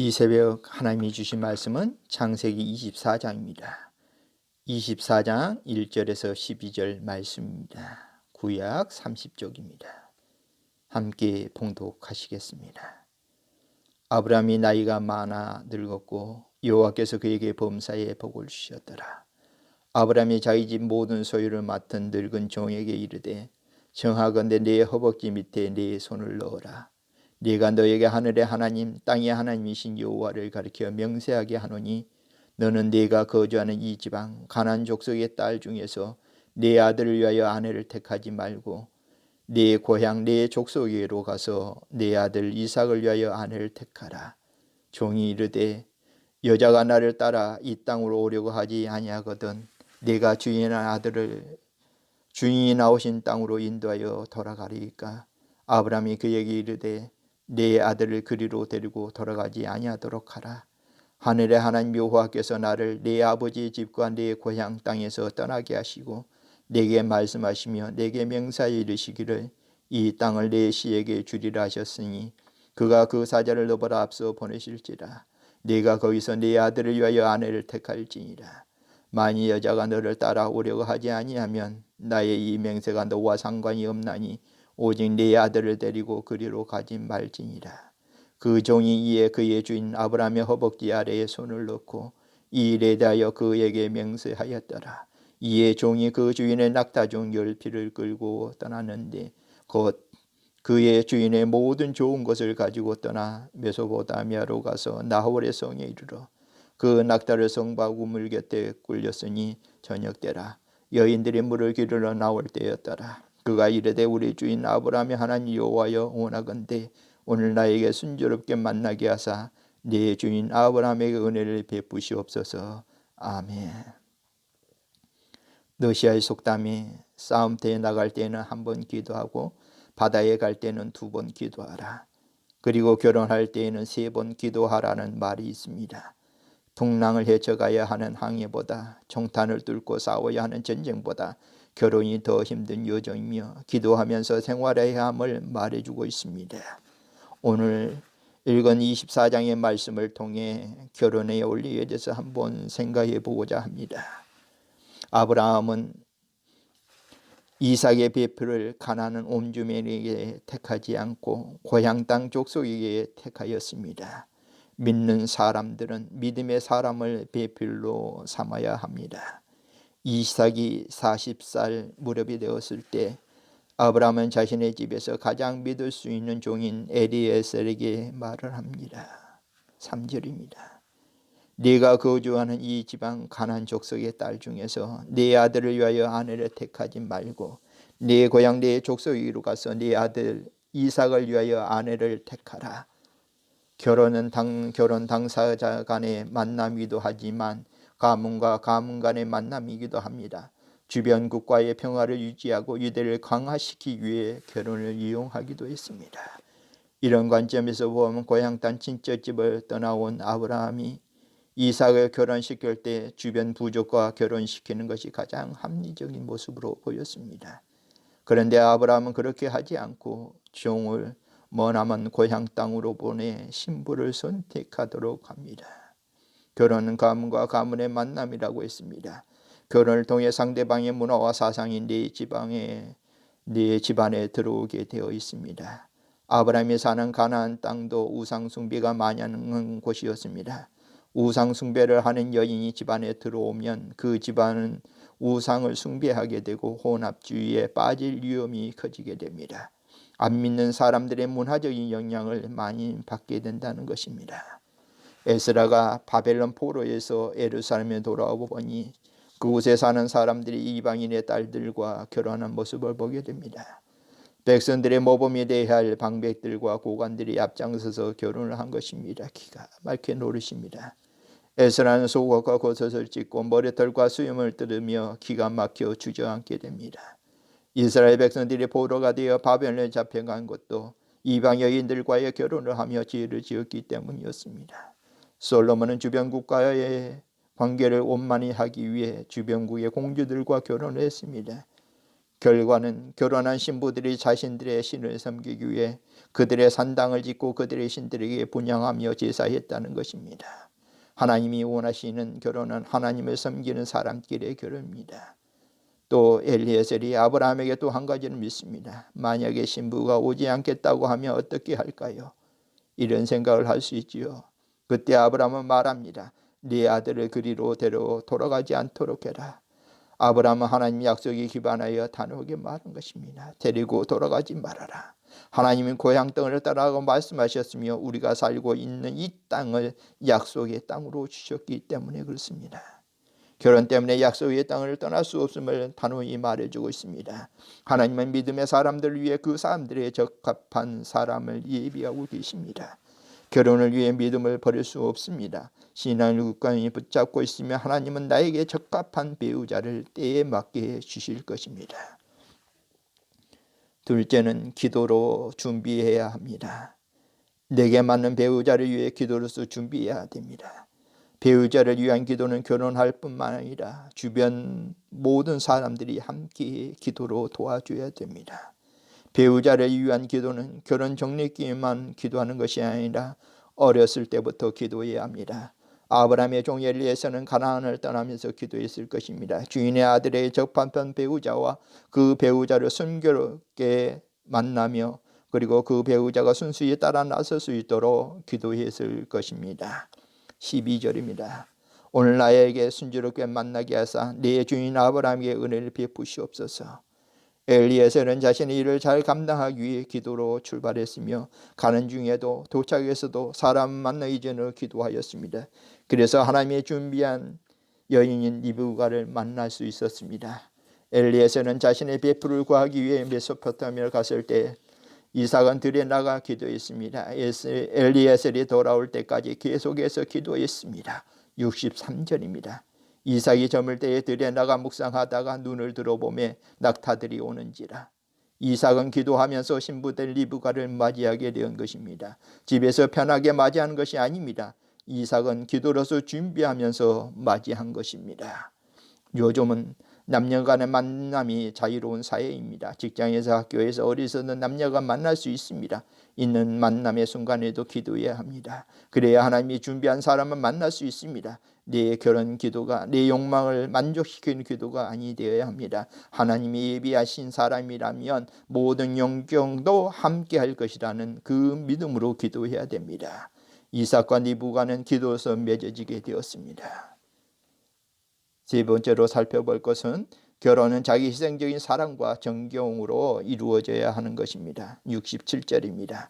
이 새벽 하나님이 주신 말씀은 창세기 24장입니다. 24장 1절에서 12절 말씀입니다. 구약 30쪽입니다. 함께 봉독하시겠습니다. 아브라함이 나이가 많아 늙었고 여호와께서 그에게 범사에 복을 주셨더라. 아브라함이 자기 집 모든 소유를 맡은 늙은 종에게 이르되 정하건대 내 허벅지 밑에 내 손을 넣어라. 네가 너에게 하늘의 하나님 땅의 하나님이신 여호와를 가리켜 명세하게 하노니 너는 네가 거주하는 이 지방 가나안 족속의 딸 중에서 네 아들을 위하여 아내를 택하지 말고 네 고향 네 족속에로 가서 네 아들 이삭을 위하여 아내를 택하라. 종이 이르되 여자가 나를 따라 이 땅으로 오려고 하지 아니하거든 네가 주인의 아들을 주인이 나오신 땅으로 인도하여 돌아가리이까. 아브라함이 그에게 이르되 네 아들을 그리로 데리고 돌아가지 아니하도록 하라. 하늘의 하나님 여호와께서 나를 네 아버지의 집과 네 고향 땅에서 떠나게 하시고 내게 말씀하시며 내게 명사에 이르시기를 이 땅을 내 씨에게 주리라 하셨으니 그가 그 사자를 너보다 앞서 보내실지라. 네가 거기서 네 아들을 위하여 아내를 택할지니라. 만일 여자가 너를 따라오려고 하지 아니하면 나의 이 맹세가 너와 상관이 없나니 오직 네 아들을 데리고 그리로 가지 말지니라. 그 종이 이에 그의 주인 아브라함의 허벅지 아래에 손을 넣고 이 일에 대하여 그에게 맹세하였더라. 이에 종이 그 주인의 낙타중 10匹를 끌고 떠났는데 곧 그의 주인의 모든 좋은 것을 가지고 떠나 메소포타미아로 가서 나홀의 성에 이르러 그 낙타를 성과 우물 곁에 굴렸으니 저녁 때라. 여인들이 물을 기르러 나올 때였더라. 그가 이르되 우리 주인 아브라함의 하나님 여호와여 원하건대 오늘 나에게 순조롭게 만나게 하사 네 주인 아브라함에게 은혜를 베푸시옵소서. 아멘. 러시아의 속담이 싸움터에 나갈 때는 한 번 기도하고 바다에 갈 때는 2번 기도하라. 그리고 결혼할 때에는 3번 기도하라는 말이 있습니다. 풍랑을 헤쳐가야 하는 항해보다 총탄을 뚫고 싸워야 하는 전쟁보다 결혼이 더 힘든 여정이며 기도하면서 생활해야 함을 말해주고 있습니다. 오늘 읽은 24장의 말씀을 통해 결혼의 원리에 대해서 한번 생각해 보고자 합니다. 아브라함은 이삭의 배표를 가나안 온 주민에게 택하지 않고 고향 땅 족속에게 택하였습니다. 믿는 사람들은 믿음의 사람을 배필로 삼아야 합니다. 이삭이 40살 무렵이 되었을 때 아브라함은 자신의 집에서 가장 믿을 수 있는 종인 엘리에셀에게 말을 합니다. 3절입니다. 네가 거주하는 이 지방 가나안 족속의 딸 중에서 네 아들을 위하여 아내를 택하지 말고 네 고향 네 족속으로 가서 네 아들 이삭을 위하여 아내를 택하라. 결혼은 결혼 당사자 간의 만남이기도 하지만 가문과 가문 간의 만남이기도 합니다. 주변 국가의 평화를 유지하고 유대를 강화시키기 위해 결혼을 이용하기도 했습니다. 이런 관점에서 보면 고향 땅 친척집을 떠나온 아브라함이 이삭을 결혼시킬 때 주변 부족과 결혼시키는 것이 가장 합리적인 모습으로 보였습니다. 그런데 아브라함은 그렇게 하지 않고 종을 머나먼 고향 땅으로 보내 신부를 선택하도록 합니다. 결혼은 가문과 가문의 만남이라고 했습니다. 결혼을 통해 상대방의 문화와 사상이 네 집안에 들어오게 되어 있습니다. 아브라함이 사는 가나안 땅도 우상 숭배가 만연한 곳이었습니다. 우상 숭배를 하는 여인이 집안에 들어오면 그 집안은 우상을 숭배하게 되고 혼합주의에 빠질 위험이 커지게 됩니다. 안 믿는 사람들의 문화적인 영향을 많이 받게 된다는 것입니다. 에스라가 바벨론 포로에서 예루살렘에 돌아오고 보니 그곳에 사는 사람들이 이방인의 딸들과 결혼한 모습을 보게 됩니다. 백성들의 모범이 되어야 할 방백들과 고관들이 앞장서서 결혼을 한 것입니다. 기가 막힌 노릇입니다. 에스라는 속옷과 겉옷을 찢고 머리털과 수염을 뜯으며 기가 막혀 주저앉게 됩니다. 이스라엘 백성들이 포로가 되어 바벨론에 잡혀간 것도 이방 여인들과의 결혼을 하며 지혜를 지었기 때문이었습니다. 솔로몬은 주변 국가의 관계를 원만히 하기 위해 주변국의 공주들과 결혼을 했습니다. 결과는 결혼한 신부들이 자신들의 신을 섬기기 위해 그들의 산당을 짓고 그들의 신들에게 분향하며 제사했다는 것입니다. 하나님이 원하시는 결혼은 하나님을 섬기는 사람끼리의 결혼입니다. 또 엘리에셀이 아브라함에게 또 한 가지를 묻습니다. 만약에 신부가 오지 않겠다고 하면 어떻게 할까요? 이런 생각을 할 수 있지요. 그때 아브라함은 말합니다. 네 아들을 그리로 데려 돌아가지 않도록 해라. 아브라함은 하나님 약속에 기반하여 단호하게 말한 것입니다. 데리고 돌아가지 말아라. 하나님은 고향 땅을 떠나고 말씀하셨으며 우리가 살고 있는 이 땅을 약속의 땅으로 주셨기 때문에 그렇습니다. 결혼 때문에 약속의 땅을 떠날 수 없음을 단호히 말해주고 있습니다. 하나님은 믿음의 사람들을 위해 그 사람들의 적합한 사람을 예비하고 계십니다. 결혼을 위해 믿음을 버릴 수 없습니다. 신앙을 굳건히 붙잡고 있으면 하나님은 나에게 적합한 배우자를 때에 맞게 주실 것입니다. 둘째는 기도로 준비해야 합니다. 내게 맞는 배우자를 위해 기도로서 준비해야 됩니다. 배우자를 위한 기도는 결혼할 뿐만 아니라 주변 모든 사람들이 함께 기도로 도와줘야 됩니다. 배우자를 위한 기도는 결혼 적립기에만 기도하는 것이 아니라 어렸을 때부터 기도해야 합니다. 아브라함의 종 엘리에서는 가나안을 떠나면서 기도했을 것입니다. 주인의 아들의 적합한 배우자와 그 배우자를 순결하게 만나며 그리고 그 배우자가 순수히 따라 나설 수 있도록 기도했을 것입니다. 12절입니다. 오늘 나에게 순조롭게 만나게 하사 내 주인 아브라함에게 은혜를 베푸시옵소서. 엘리에셀은 자신의 일을 잘 감당하기 위해 기도로 출발했으며 가는 중에도 도착해서도 사람 만나기 전에 기도하였습니다. 그래서 하나님의 준비한 여인인 리브가를 만날 수 있었습니다. 엘리에셀은 자신의 배풀을 구하기 위해 메소포타미아를 갔을 때 이삭은 들에 나가 기도했습니다. 엘리에셀이 돌아올 때까지 계속해서 기도했습니다. 63절입니다. 이삭이 저물 때에 들에 나가 묵상하다가 눈을 들어보매 낙타들이 오는지라. 이삭은 기도하면서 신부된 리브가를 맞이하게 된 것입니다. 집에서 편하게 맞이하는 것이 아닙니다. 이삭은 기도로서 준비하면서 맞이한 것입니다. 요즘은 남녀 간의 만남이 자유로운 사회입니다. 직장에서 학교에서 어디서든 남녀가 만날 수 있습니다. 있는 만남의 순간에도 기도해야 합니다. 그래야 하나님이 준비한 사람을 만날 수 있습니다. 내 결혼 기도가 내 욕망을 만족시키는 기도가 아니 되어야 합니다. 하나님이 예비하신 사람이라면 모든 영경도 함께 할 것이라는 그 믿음으로 기도해야 됩니다. 이삭과 리브가는 기도에서 맺어지게 되었습니다. 세 번째로 살펴볼 것은 결혼은 자기 희생적인 사랑과 정경으로 이루어져야 하는 것입니다. 67절입니다.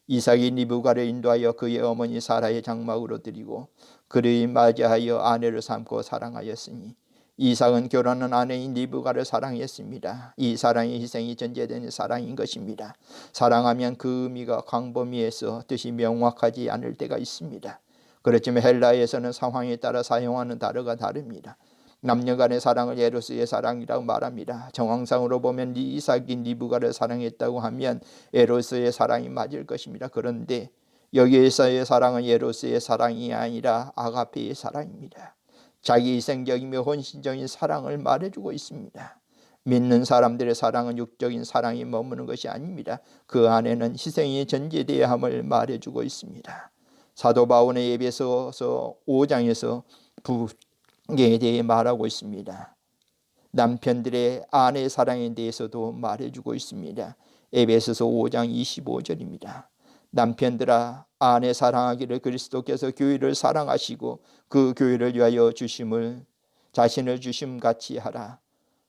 이삭이 리브가를 인도하여 그의 어머니 사라의 장막으로 드리고 그를 맞이하여 아내를 삼고 사랑하였으니 이삭은 결혼한 아내인 리브가를 사랑했습니다. 이 사랑의 희생이 전제되는 사랑인 것입니다. 사랑하면 그 의미가 광범위해서 뜻이 명확하지 않을 때가 있습니다. 그렇지만 헬라에서는 상황에 따라 사용하는 단어가 다릅니다. 남녀 간의 사랑을 에로스의 사랑이라고 말합니다. 정황상으로 보면 이삭이 리브가를 사랑했다고 하면 에로스의 사랑이 맞을 것입니다. 그런데 여기에서의 사랑은 에로스의 사랑이 아니라 아가페의 사랑입니다. 자기 희생적이며 헌신적인 사랑을 말해주고 있습니다. 믿는 사람들의 사랑은 육적인 사랑이 머무는 것이 아닙니다. 그 안에는 희생이 전제되어야 함을 말해주고 있습니다. 사도 바울의 에베소서 5장에서 부부에 대해 말하고 있습니다. 남편들의 아내 사랑에 대해서도 말해주고 있습니다. 에베소서 5장 25절입니다. 남편들아 아내 사랑하기를 그리스도께서 교회를 사랑하시고 그 교회를 위하여 주심을 자신을 주심같이 하라.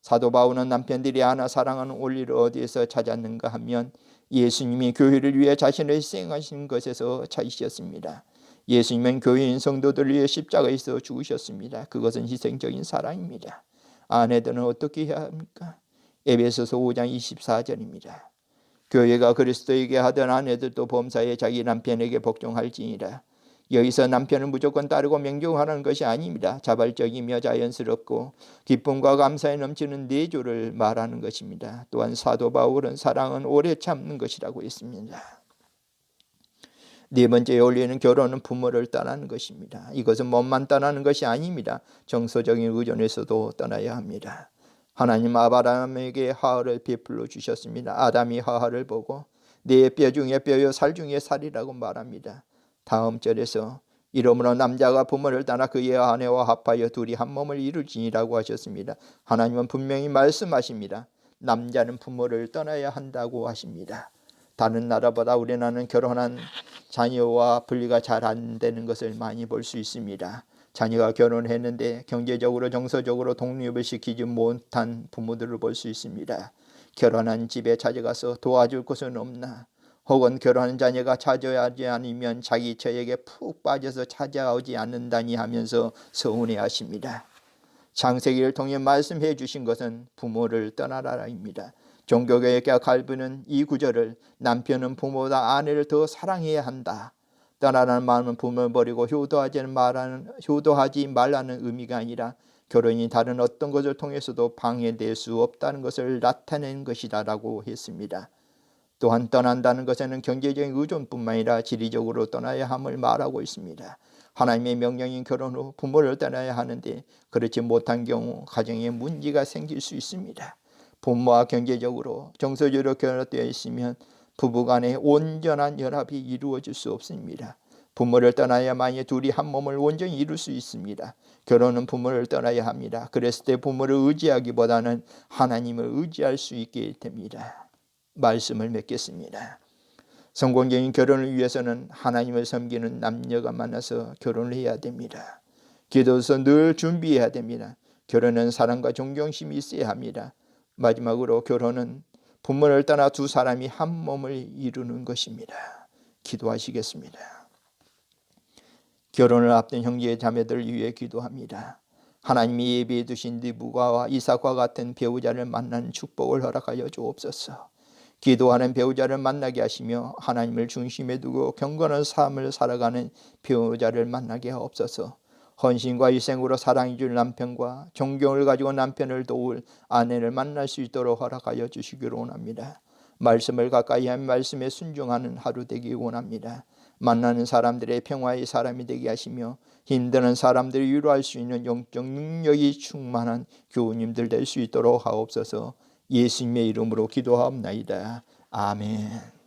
사도 바울은 남편들이 아내 사랑하는 원리를 어디에서 찾았는가 하면 예수님이 교회를 위해 자신을 희생하신 것에서 찾으셨습니다. 예수님은 교회인 성도들을 위해 십자가에서 죽으셨습니다. 그것은 희생적인 사랑입니다. 아내들은 어떻게 해야 합니까? 에베소서 5장 24절입니다. 교회가 그리스도에게 하던 아내들도 범사에 자기 남편에게 복종할지니라. 여기서 남편을 무조건 따르고 명령하라는 것이 아닙니다. 자발적이며 자연스럽고 기쁨과 감사에 넘치는 내조를 말하는 것입니다. 또한 사도 바울은 사랑은 오래 참는 것이라고 했습니다. 네 번째 원리는 결혼은 부모를 떠나는 것입니다. 이것은 몸만 떠나는 것이 아닙니다. 정서적인 의존에서도 떠나야 합니다. 하나님 아브라함에게 하하를 베풀어 주셨습니다. 아담이 하하를 보고 내 뼈 중에 뼈요 살 중에 살이라고 말합니다. 다음 절에서 이러므로 남자가 부모를 떠나 그의 아내와 합하여 둘이 한 몸을 이룰지니라고 하셨습니다. 하나님은 분명히 말씀하십니다. 남자는 부모를 떠나야 한다고 하십니다. 다른 나라보다 우리나라는 결혼한 자녀와 분리가 잘 안 되는 것을 많이 볼 수 있습니다. 자녀가 결혼했는데 경제적으로 정서적으로 독립을 시키지 못한 부모들을 볼 수 있습니다. 결혼한 집에 찾아가서 도와줄 곳은 없나, 혹은 결혼한 자녀가 찾아오지 않으면 자기 처에게 푹 빠져서 찾아오지 않는다니 하면서 서운해하십니다. 창세기를 통해 말씀해 주신 것은 부모를 떠나라입니다. 종교개혁가 갈부는 이 구절을 남편은 부모보다 아내를 더 사랑해야 한다, 떠나라는 마음은 부모를 버리고 효도하지 말라는 의미가 아니라 결혼이 다른 어떤 것을 통해서도 방해될 수 없다는 것을 나타낸 것이다 라고 했습니다. 또한 떠난다는 것에는 경제적인 의존뿐만 아니라 지리적으로 떠나야 함을 말하고 있습니다. 하나님의 명령인 결혼 후 부모를 떠나야 하는데 그렇지 못한 경우 가정에 문제가 생길 수 있습니다. 부모와 경제적으로 정서적으로 결합되어 있으면 부부간의 온전한 연합이 이루어질 수 없습니다. 부모를 떠나야만이 둘이 한 몸을 온전히 이룰 수 있습니다. 결혼은 부모를 떠나야 합니다. 그랬을 때 부모를 의지하기보다는 하나님을 의지할 수 있게 됩니다. 말씀을 맺겠습니다. 성공적인 결혼을 위해서는 하나님을 섬기는 남녀가 만나서 결혼을 해야 됩니다. 기도서 늘 준비해야 됩니다. 결혼은 사랑과 존경심이 있어야 합니다. 마지막으로 결혼은 부모를 떠나 두 사람이 한 몸을 이루는 것입니다. 기도하시겠습니다. 결혼을 앞둔 형제 자매들을 위해 기도합니다. 하나님이 예비해 두신 리브가와 이삭과 같은 배우자를 만나는 축복을 허락하여 주옵소서. 기도하는 배우자를 만나게 하시며 하나님을 중심에 두고 경건한 삶을 살아가는 배우자를 만나게 하옵소서. 헌신과 희생으로 사랑해 줄 남편과 존경을 가지고 남편을 도울 아내를 만날 수 있도록 허락하여 주시기를 원합니다. 말씀을 가까이 하며 말씀에 순종하는 하루 되기 원합니다. 만나는 사람들의 평화의 사람이 되게 하시며 힘드는 사람들을 위로할 수 있는 영적 능력이 충만한 교우님들 될 수 있도록 하옵소서. 예수님의 이름으로 기도하옵나이다. 아멘.